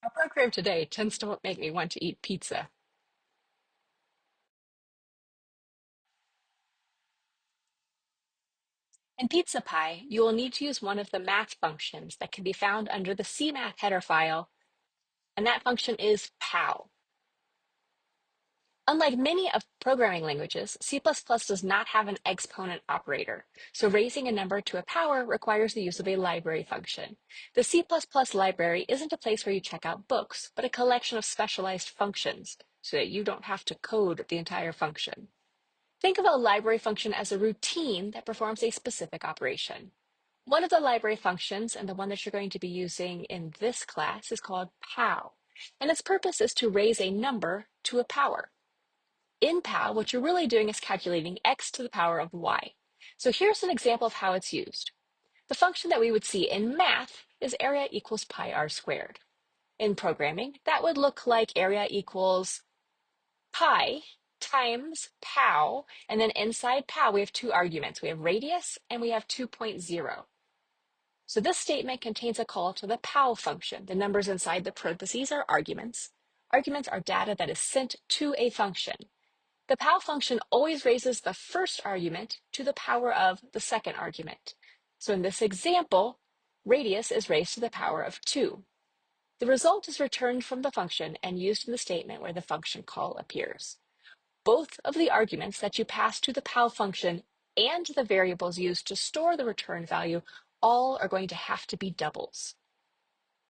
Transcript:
Our program today tends to make me want to eat pizza. In PizzaPi, you will need to use one of the math functions that can be found under the CMath header file, and that function is POW. Unlike many of programming languages, C++ does not have an exponent operator, so raising a number to a power requires the use of a library function. The C++ library isn't a place where you check out books, but a collection of specialized functions, so that you don't have to code the entire function. Think of a library function as a routine that performs a specific operation. One of the library functions, and the one that you're going to be using in this class, is called POW, and its purpose is to raise a number to a power. In POW, what you're really doing is calculating x to the power of y. So here's an example of how it's used. The function that we would see in math is area equals pi r squared. In programming, that would look like area equals pi times pow, and then inside pow we have two arguments. We have radius and we have 2.0. So this statement contains a call to the pow function. The numbers inside the parentheses are arguments. Arguments are data that is sent to a function. The pow function always raises the first argument to the power of the second argument. So in this example, radius is raised to the power of 2. The result is returned from the function and used in the statement where the function call appears. Both of the arguments that you pass to the POW function and the variables used to store the return value all are going to have to be doubles.